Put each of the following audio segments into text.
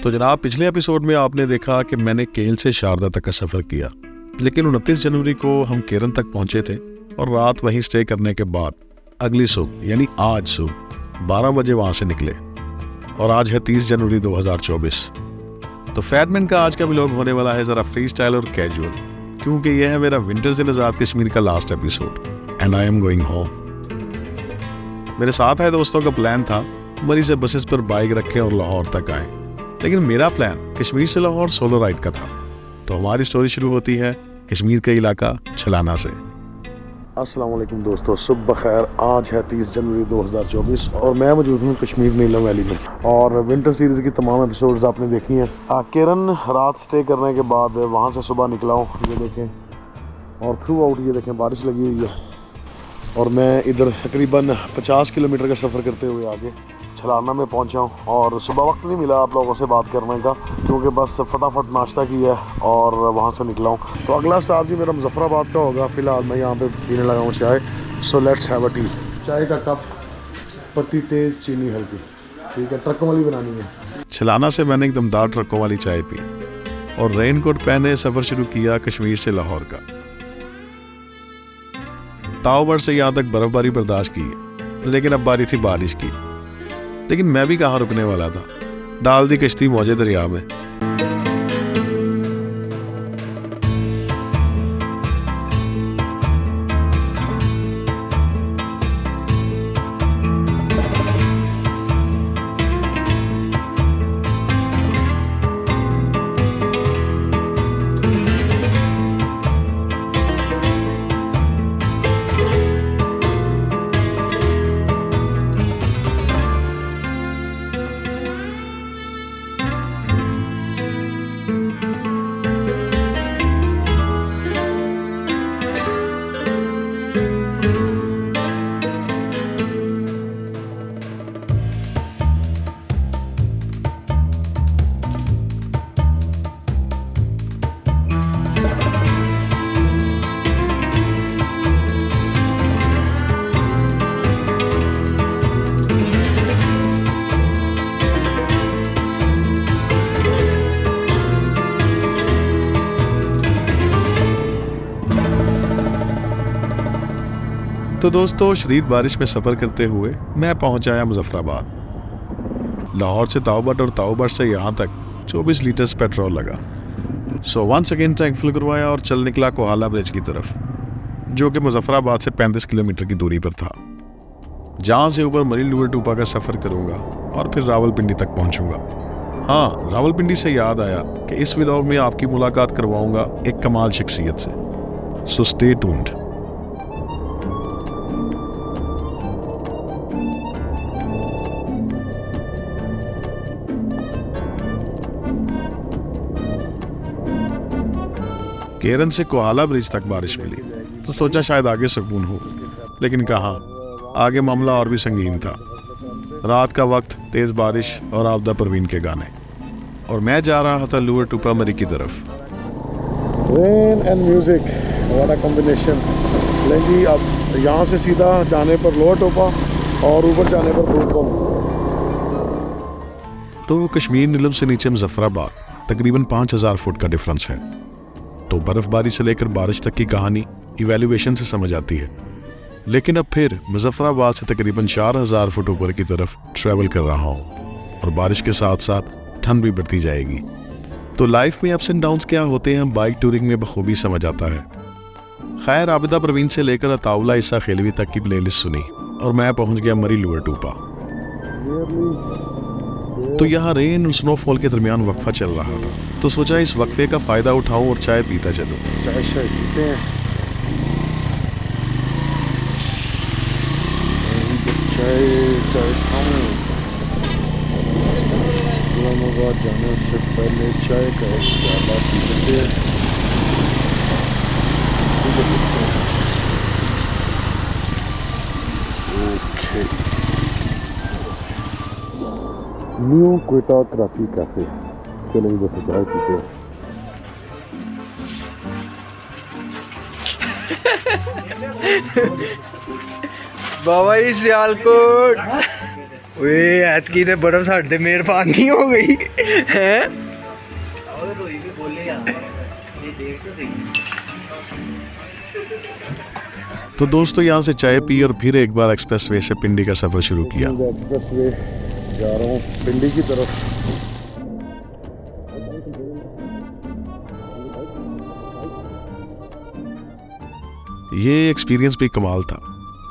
तो जनाब, पिछले एपिसोड में आपने देखा कि मैंने केल से शारदा तक का सफ़र किया, लेकिन 29 जनवरी को हम केरन तक पहुंचे थे और रात वहीं स्टे करने के बाद अगली सुबह यानी आज सुबह 12 बजे वहां से निकले। और आज है 30 जनवरी 2024। तो फैटमैन का आज का व्लॉग होने वाला है ज़रा फ्री स्टाइल और कैजुअल, क्योंकि यह है मेरा विंटर्स इन आज़ाद कश्मीर का last episode and I am going home. मेरे साथ आए दोस्तों का प्लान था मरी से बसेस पर बाइक रखें और लाहौर तक आए, लेकिन मेरा प्लान कश्मीर से लाहौर सोलो राइड का था। तो हमारी स्टोरी शुरू होती है कश्मीर का इलाका छलाना से। अस्सलाम वालेकुम दोस्तों, सुबह खैर। आज है 30 जनवरी 2024 और मैं मौजूद हूँ कश्मीर नीलम वैली में। और विंटर सीरीज़ की तमाम एपिसोड्स आपने देखी हैं। केरन रात स्टे करने के बाद वहाँ से सुबह निकला हूँ, ये देखें, और थ्रू आउट ये देखें बारिश लगी हुई है। और मैं इधर तकरीबन 50 किलोमीटर का सफ़र करते हुए आगे छलाना में पहुंचा हूँ। और सुबह वक्त नहीं मिला आप लोगों से बात करने का, क्योंकि बस फटाफट नाश्ता किया और वहाँ से निकला हूँ। तो अगला स्टॉप जी मेरा मुजफ्फराबाद का होगा। फ़िलहाल मैं यहाँ पे पीने लगा हूँ चाय। So let's have a T. चाय का कप, पत्ती तेज़, चीनी हल्की, ठीक है, ट्रकों वाली बनानी है। छलाना से मैंने एक दमदार ट्रकों वाली चाय पी और रेनकोट पहने सफ़र शुरू किया कश्मीर से लाहौर का। ताओबड़ से यहाँ तक बर्फबारी बर्दाश्त की, लेकिन अब बारी थी बारिश की। लेकिन मैं भी कहाँ रुकने वाला था, डाल दी कश्ती मौजे दरिया में। तो दोस्तों, शदीद बारिश में सफ़र करते हुए मैं पहुंच आया मुजफ्फराबाद। लाहौर से ताओबड़ और ताओबड़ से यहाँ तक 24 लीटर्स पेट्रोल लगा। So once again tank full करवाया और चल निकला कोहाला ब्रिज की तरफ, जो कि मुजफ्फराबाद से 35 किलोमीटर की दूरी पर था, जहाँ से ऊपर मरी लुअर टूपा का सफ़र करूँगा और फिर रावलपिंडी तक पहुँचूँगा। हाँ, रावलपिंडी से याद आया कि इस व्लॉग में आपकी मुलाकात करवाऊँगा एक कमाल शख्सियत से। So stay tuned. केरन से कोहाला ब्रिज तक बारिश मिली तो सोचा शायद आगे सुकून हो, लेकिन कहाँ, आगे मामला और भी संगीन था। रात का वक्त, तेज बारिश और आपदा परवीन के गाने, और मैं जा रहा था लुअर टूपा मरी की तरफ। Rain and music, what a combination. लेकिन जी अब यहाँ से सीधा जाने पर लोअर टोपा और ऊपर जाने पर ब्रूकबम। तो कश्मीर नीलम से नीचे मुजफ्फराबाद तकरीबन 5000 फुट का डिफरेंस है। तो बर्फबारी से लेकर बारिश तक की कहानी इवैल्यूएशन से समझ आती है। लेकिन अब फिर मुजफ्फराबाद से तकरीबन 4000 फुट ऊपर की तरफ ट्रैवल कर रहा हूँ और बारिश के साथ साथ ठंड भी बढ़ती जाएगी। तो लाइफ में अप्स एंड डाउन्स क्या होते हैं बाइक टूरिंग में बखूबी समझ आता है। खैर, आबिदा परवीन से लेकर अताउला ईसा खेलवी तक की प्लेलिस्ट सुनी और मैं पहुंच गया मरी लुअर टूपा। तो यहाँ रेन और स्नोफॉल के दरमियान वक्फा चल रहा था, तो सोचा इस वक्फे का फ़ायदा उठाऊं और चाय पीता चलूं। चाय पीते हैं, चाय सामने। इस्लामाबाद जाने से पहले चाय का एक प्याला पीते हैं। Okay, new Quetta Karachi cafe. चलो बस चाय पीते हैं। बाबा जी सियालकोट। ओए ऐतकी ते बर्फ साढ़े मेहरबानी हो गई है। तो दोस्तों यहाँ से चाय पी और फिर एक बार एक्सप्रेसवे से पिंडी का सफर शुरू किया। एक्सप्रेसवे जा रहा हूँ पिंडी की तरफ। ये एक्सपीरियंस भी कमाल था।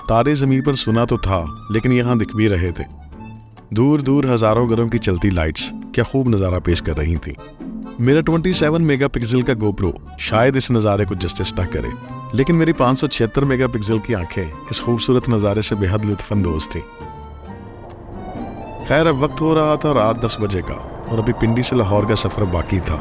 तारे ज़मीन पर सुना तो था, लेकिन यहाँ दिख भी रहे थे। दूर दूर हज़ारों घरों की चलती लाइट्स क्या खूब नज़ारा पेश कर रही थी। मेरा 27 मेगापिक्सल का गोप्रो शायद इस नज़ारे को जस्टिस न करे, लेकिन मेरी 576 मेगापिक्सल की आंखें इस खूबसूरत नज़ारे से बेहद लुत्फानंदोज थी। खैर, अब वक्त हो रहा था रात 10 बजे का और अभी पिंडी से लाहौर का सफ़र बाकी था।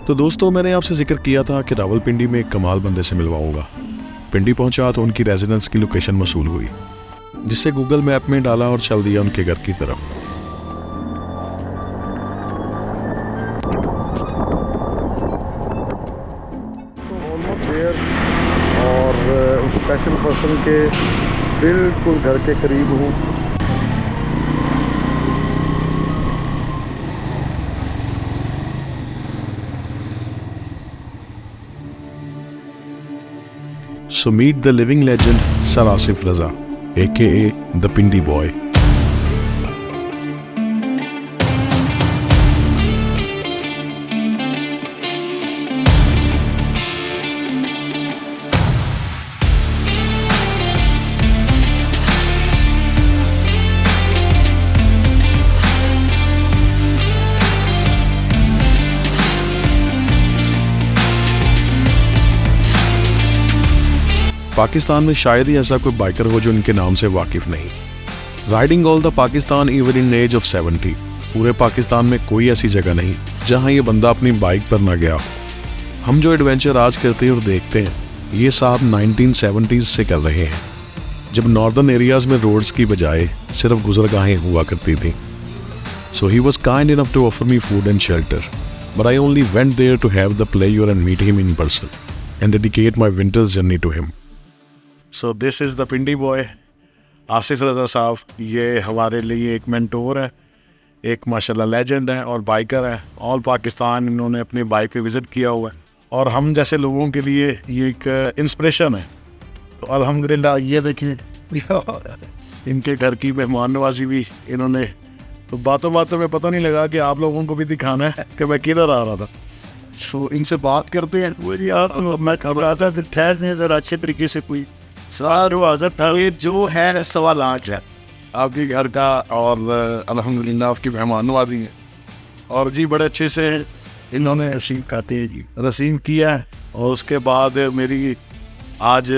तो दोस्तों, मैंने आपसे जिक्र किया था कि रावलपिंडी में एक कमाल बंदे से मिलवाऊंगा। पिंडी पहुंचा तो उनकी रेजिडेंस की लोकेशन मसूल हुई, जिसे गूगल मैप में डाला और चल दिया उनके घर की तरफ। और स्पेशल पर्सन के बिल्कुल घर के करीब हूँ। So meet the living legend Sir Asif Raza, aka the Pindi Boy. Pakistan में शायद ही ऐसा कोई बाइकर हो जो इनके नाम से वाकिफ नहीं। Riding all the Pakistan even in age of 70। पूरे पाकिस्तान में कोई ऐसी जगह नहीं जहां ये बंदा अपनी बाइक पर ना गया हो। हम जो एडवेंचर आज करते हैं और देखते हैं, ये साहब 1970s से कर रहे हैं, जब नॉर्दर्न एरियाज में रोड्स की बजाय सिर्फ गुजरगाहें हुआ करती थी। So he was kind enough to offer me food and shelter, but I only went there to have the pleasure and meet him in person and dedicate my winters journey to him. So this is the Pindi boy Asif Raza साहब। ये हमारे लिए एक mentor है, एक माशाल्लाह legend है और बाइकर है। ऑल पाकिस्तान इन्होंने अपनी बाइक पे विज़िट किया हुआ है और हम जैसे लोगों के लिए ये एक इंस्पिरेशन है। तो अल्हम्दुलिल्लाह ये देखिए इनके घर की मेहमान नवाजी भी इन्होंने, तो बातों बातों में पता नहीं लगा कि आप लोगों को भी दिखाना है कि मैं किधर आ रहा था। तो इनसे बात करते हैं। वो जी आप, मैं घबराता था, ठहर से ज़रा अच्छे तरीके से कोई सवाल हाज़िर था। ये जो है सवाल आज है आपके घर का और अल्हम्दुलिल्लाह आपकी मेहमान नवाजी है और जी बड़े अच्छे से इन्होंने रसीम खाते हैं जी रसीम किया है। और उसके बाद मेरी आज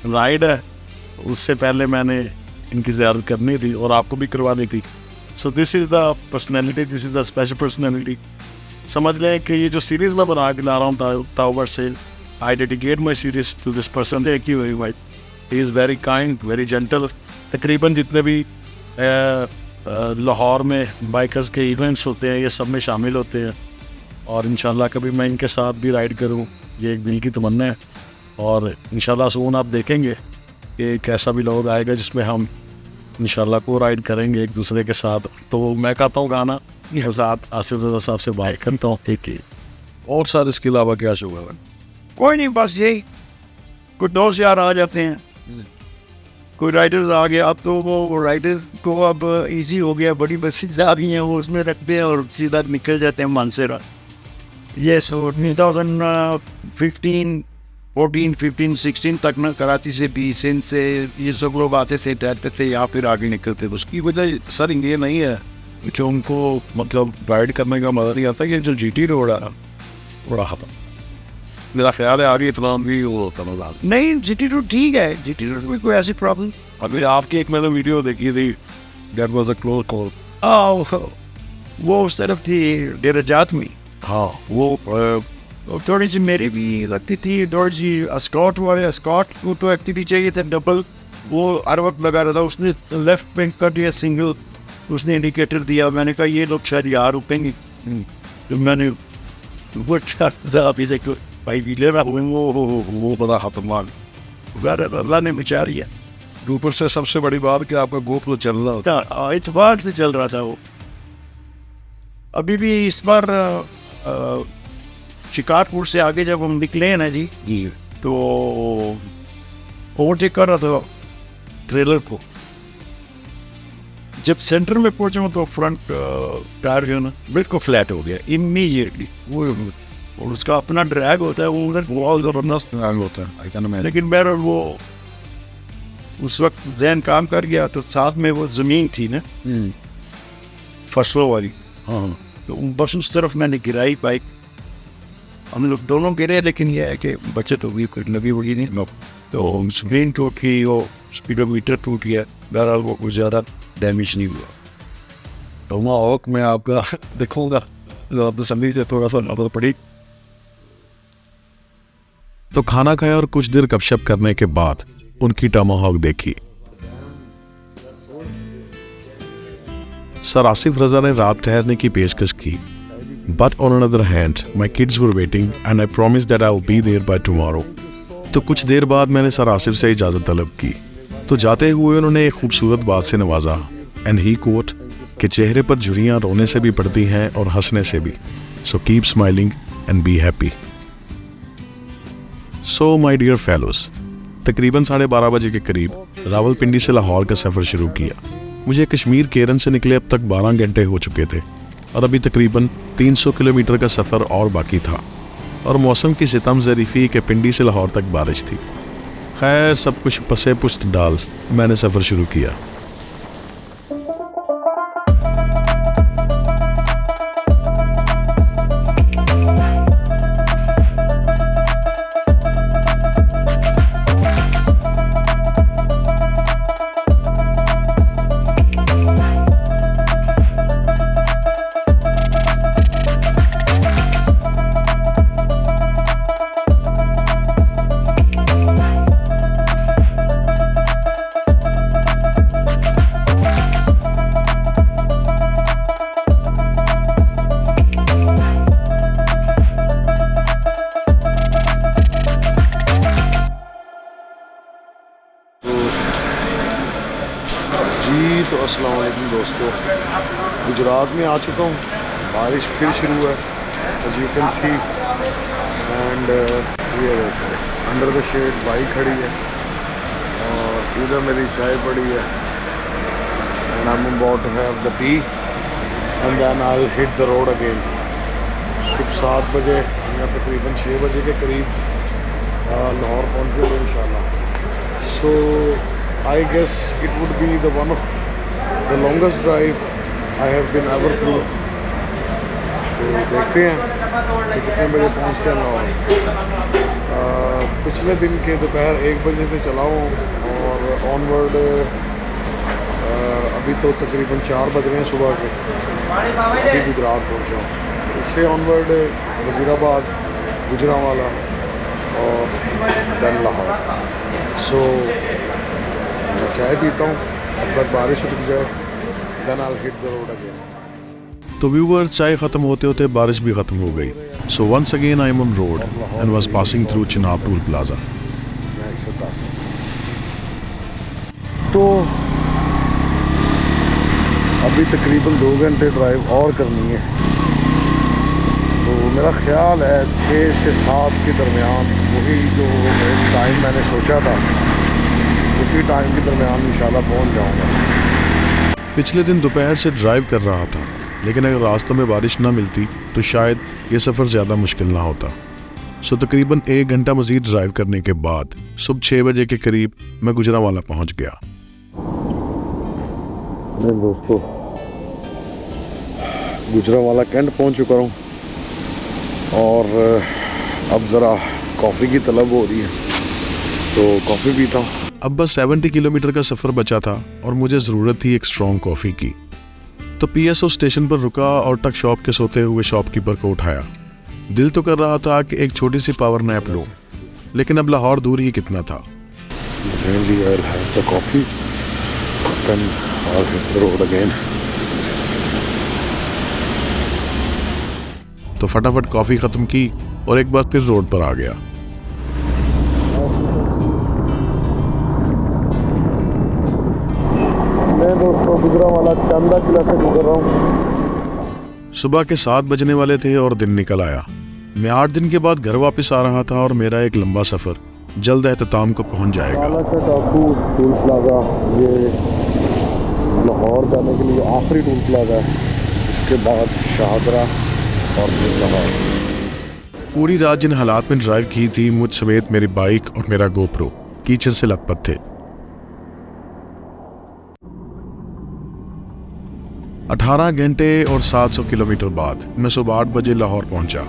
राइड है, उससे पहले मैंने इनकी ज़ियारत करनी थी और आपको भी करवानी थी। सो this is the personality, this is the special personality. समझ लें कि ये जो सीरीज़ मैं बना के ला रहा हूँ टावर से, आई dedicate my series to this person. Thank you very much. He is very kind, very gentle. तकरीबन जितने भी लाहौर में बाइकर्स के इवेंट्स होते हैं ये सब में शामिल होते हैं और इंशाल्लाह कभी मैं इनके साथ भी राइड करूं, ये एक दिल की तमन्ना है। और इंशाल्लाह सून आप देखेंगे कि एक ऐसा भी लोग आएगा जिसमें हम इंशाल्लाह को राइड करेंगे एक दूसरे के साथ। तो मैं कहता हूँ गाना साथ आसिफ रज़ा साहब से बाइक करता हूँ। ठीक है, और सर इसके अलावा क्या शुगर है? कोई नहीं, बस यही कुछ दोस्त यार आ जाते हैं, कोई राइडर्स आ गया। अब तो वो राइडर्स को अब इजी हो गया, बड़ी बसेज आ गई हैं, वो उसमें रखते हैं और सीधा निकल जाते हैं मानसरा। ये सो 2015 14 15 16 तक ना कराची से भी, सिंध से, ये सब लोग आते थे, ठहरते थे, या फिर आगे निकलते। उसकी वजह सर ये नहीं है कि उनको मतलब राइड करने का मज़ा नहीं आता। ये जो GT रोड है बड़ा खतरा, मेरा ख्याल है आगे इतना भी वो होता नहीं। GT रोड ठीक है, GT रोड में कोई ऐसी प्रॉब्लम। अभी आपकी एक मैंने वीडियो देखी थी, that was a close call. वो उस तरफ थी डेराजात में। हाँ, वो थोड़ी सी मेरी भी लगती थी, थोड़ी सी अस्कॉट वाले, अस्कॉट को तो एक्टिविटी चाहिए था डबल, वो हर वक्त लगा रहा था। उसने लेफ्ट पे कर दिया सिंगल, उसने इंडिकेटर दिया। मैंने कहा ये लोग शायद यार रुकेंगे, तो मैंने वो था अभी से भाई भी ले रहा वो बड़ा खतरनाक अल्लाह ने बचा लिया। ऊपर से सबसे बड़ी बात कि आपका गोप्रो चल रहा होता। इतवार से चल रहा था वो। अभी भी इस बार शिकारपुर से आगे जब हम निकले हैं ना जी तो ओवरटेक कर रहा था ट्रेलर को। जब सेंटर में पहुंचा तो फ्रंट टायर जो है ना बिल्कुल फ्लैट हो गया इमीडिएटली। वो और उसका अपना ड्रैग होता है, वो उधर बहुत ज़बरदस्त ड्रैग होता है आई कैन इमेजिन। लेकिन बहरहाल वो उस वक्त जहन काम कर गया तो साथ में वो ज़मीन थी ना फसलों वाली, हाँ तो बस उस तरफ मैंने गिराई बाइक। हम लोग दोनों गिरे, लेकिन यह है कि बच्चे तो भी कुछ लगी हुई नहीं, तो स्क्रीन टूट गई, वो स्पीडोमीटर टूट गया। बहरहाल वो कुछ ज़्यादा डैमेज नहीं हुआ। टोमाहॉक मैं आपका दिखाऊंगा तो संभी से थोड़ा सा नजर पड़ी। तो खाना खाया और कुछ देर गपशप करने के बाद उनकी टोमाहॉक देखी। सर आसिफ रजा ने रात ठहरने की पेशकश की, but on another hand my kids were waiting and I promise that I will be there by tomorrow. तो कुछ देर बाद मैंने सर आसिफ से इजाज़त तलब की, तो जाते हुए उन्होंने एक खूबसूरत बात से नवाजा एंड ही कोट कि चेहरे पर झुर्रियाँ रोने से भी पड़ती हैं और हंसने से भी, so keep smiling and be happy. So my dear fellows, तकरीबन 12:30 बजे के करीब रावलपिंडी से लाहौर का सफ़र शुरू किया। मुझे कश्मीर केरन से निकले अब तक 12 घंटे हो चुके थे और अभी तकरीबन 300 किलोमीटर का सफ़र और बाकी था, और मौसम की सितम ज़रीफ़ी कि पिंडी से लाहौर तक बारिश थी। खैर सब कुछ पसे पुश्त डाल मैंने सफ़र शुरू किया। तो अस्सलाम वालेकुम दोस्तों, गुजरात में आ चुका हूँ। बारिश फिर शुरू है as you can see, and ये अंडर द शेड बाइक खड़ी है और इधर मेरी चाय पड़ी है and I am about to have the tea and then I will hit the road again. सुबह 7 बजे या तकरीबन 6 बजे के करीब लाहौर पहुँचे इंशाल्लाह। सो I guess it would be the one of the longest drive I have been ever through. तो देखते हैं कि कितने बजे पहुँचते हैं लाहौर। पिछले दिन के दोपहर 1 बजे से चला हूँ और ऑनवर्ड अभी तो तकरीबन 4 बज रहे हैं सुबह के, अभी गुजरात पहुँचा हूँ। इससे ऑनवर्ड वज़ीराबाद, गुजरांवाला और देन लाहौर। सो मैं चाय पीता हूँ, अब तक बारिश रुक जाए, then I will hit the road again. तो व्यूअर्स, चाय ख़त्म होते होते बारिश भी ख़त्म हो गई। So once again I am on road and was passing through Chenab toll plaza. तो अभी तकरीबन 2 घंटे ड्राइव और करनी है, तो मेरा ख्याल है 6 से 7 के दरमियान वही जो टाइम मैंने सोचा था उसी टाइम के दरमियान इंशाल्लाह पहुंच जाऊंगा। पिछले दिन दोपहर से ड्राइव कर रहा था, लेकिन अगर रास्ते में बारिश ना मिलती तो शायद ये सफ़र ज़्यादा मुश्किल ना होता। सो तकरीबन 1 घंटा मज़ीद ड्राइव करने के बाद सुबह 6 बजे के करीब मैं गुजरांवाला पहुंच गया। मैं दोस्तों गुजरांवाला कैंट पहुंच चुका हूँ और अब ज़रा कॉफ़ी की तलब हो रही है, तो कॉफ़ी पीता हूँ। अब बस 70 किलोमीटर का सफ़र बचा था और मुझे ज़रूरत थी एक स्ट्रॉन्ग कॉफ़ी की। तो PSO स्टेशन पर रुका और टक शॉप के सोते हुए शॉपकीपर को उठाया। दिल तो कर रहा था कि एक छोटी सी पावर नैप लूँ, लेकिन अब लाहौर दूर ही कितना था। तो फटाफट कॉफ़ी ख़त्म की और एक बार फिर रोड पर आ गया। मैं दोस्तों गुजरांवाला चांदा किला से गुजर रहा हूँ। सुबह के 7 बजने वाले थे और दिन निकल आया। मैं 8 दिन के बाद घर वापस आ रहा था और मेरा एक लंबा सफ़र जल्द एहतताम को पहुंच जाएगा। टापू टूल प्लाजा, ये लाहौर जाने के लिए आखिरी टूल प्लाजा है। इसके बाद शाहदरा और फिर लाहौर। पूरी रात जिन हालात में ड्राइव की थी, मुझ समेत मेरी बाइक और मेरा गोप्रो कीचड़ से लथपथ थे। 18 घंटे और 700 किलोमीटर बाद मैं सुबह 8 बजे लाहौर पहुंचा।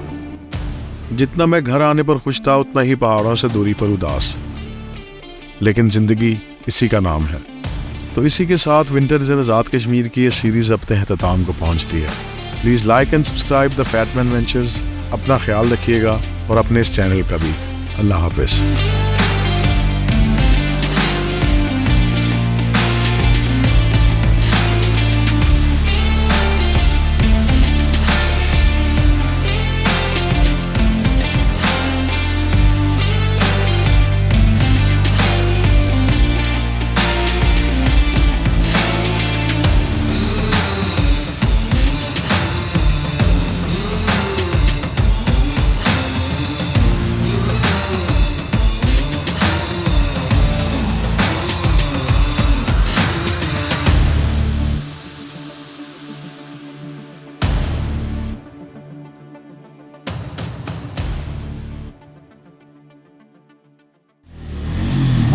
जितना मैं घर आने पर खुश था, उतना ही पहाड़ों से दूरी पर उदास। लेकिन जिंदगी इसी का नाम है। तो इसी के साथ विंटर्स इन आज़ाद कश्मीर की ये सीरीज़ अपने अख्ताम को पहुंचती है। Please like and subscribe the Fatman Ventures. अपना ख्याल रखिएगा और अपने इस चैनल का भी। अल्लाह हाफ़िज़।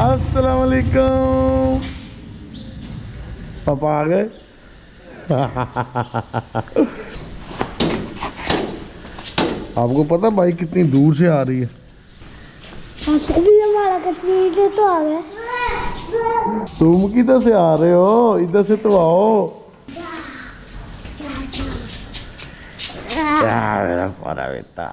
अस्सलाम वालेकुम। पापा आ गए। आपको पता बाइक कितनी दूर से आ रही है? भी हमारा कश्मीर से तो आ गए। तुम किधर से आ रहे हो? इधर से तो आओ। क्या मेरा प्यारा बेटा।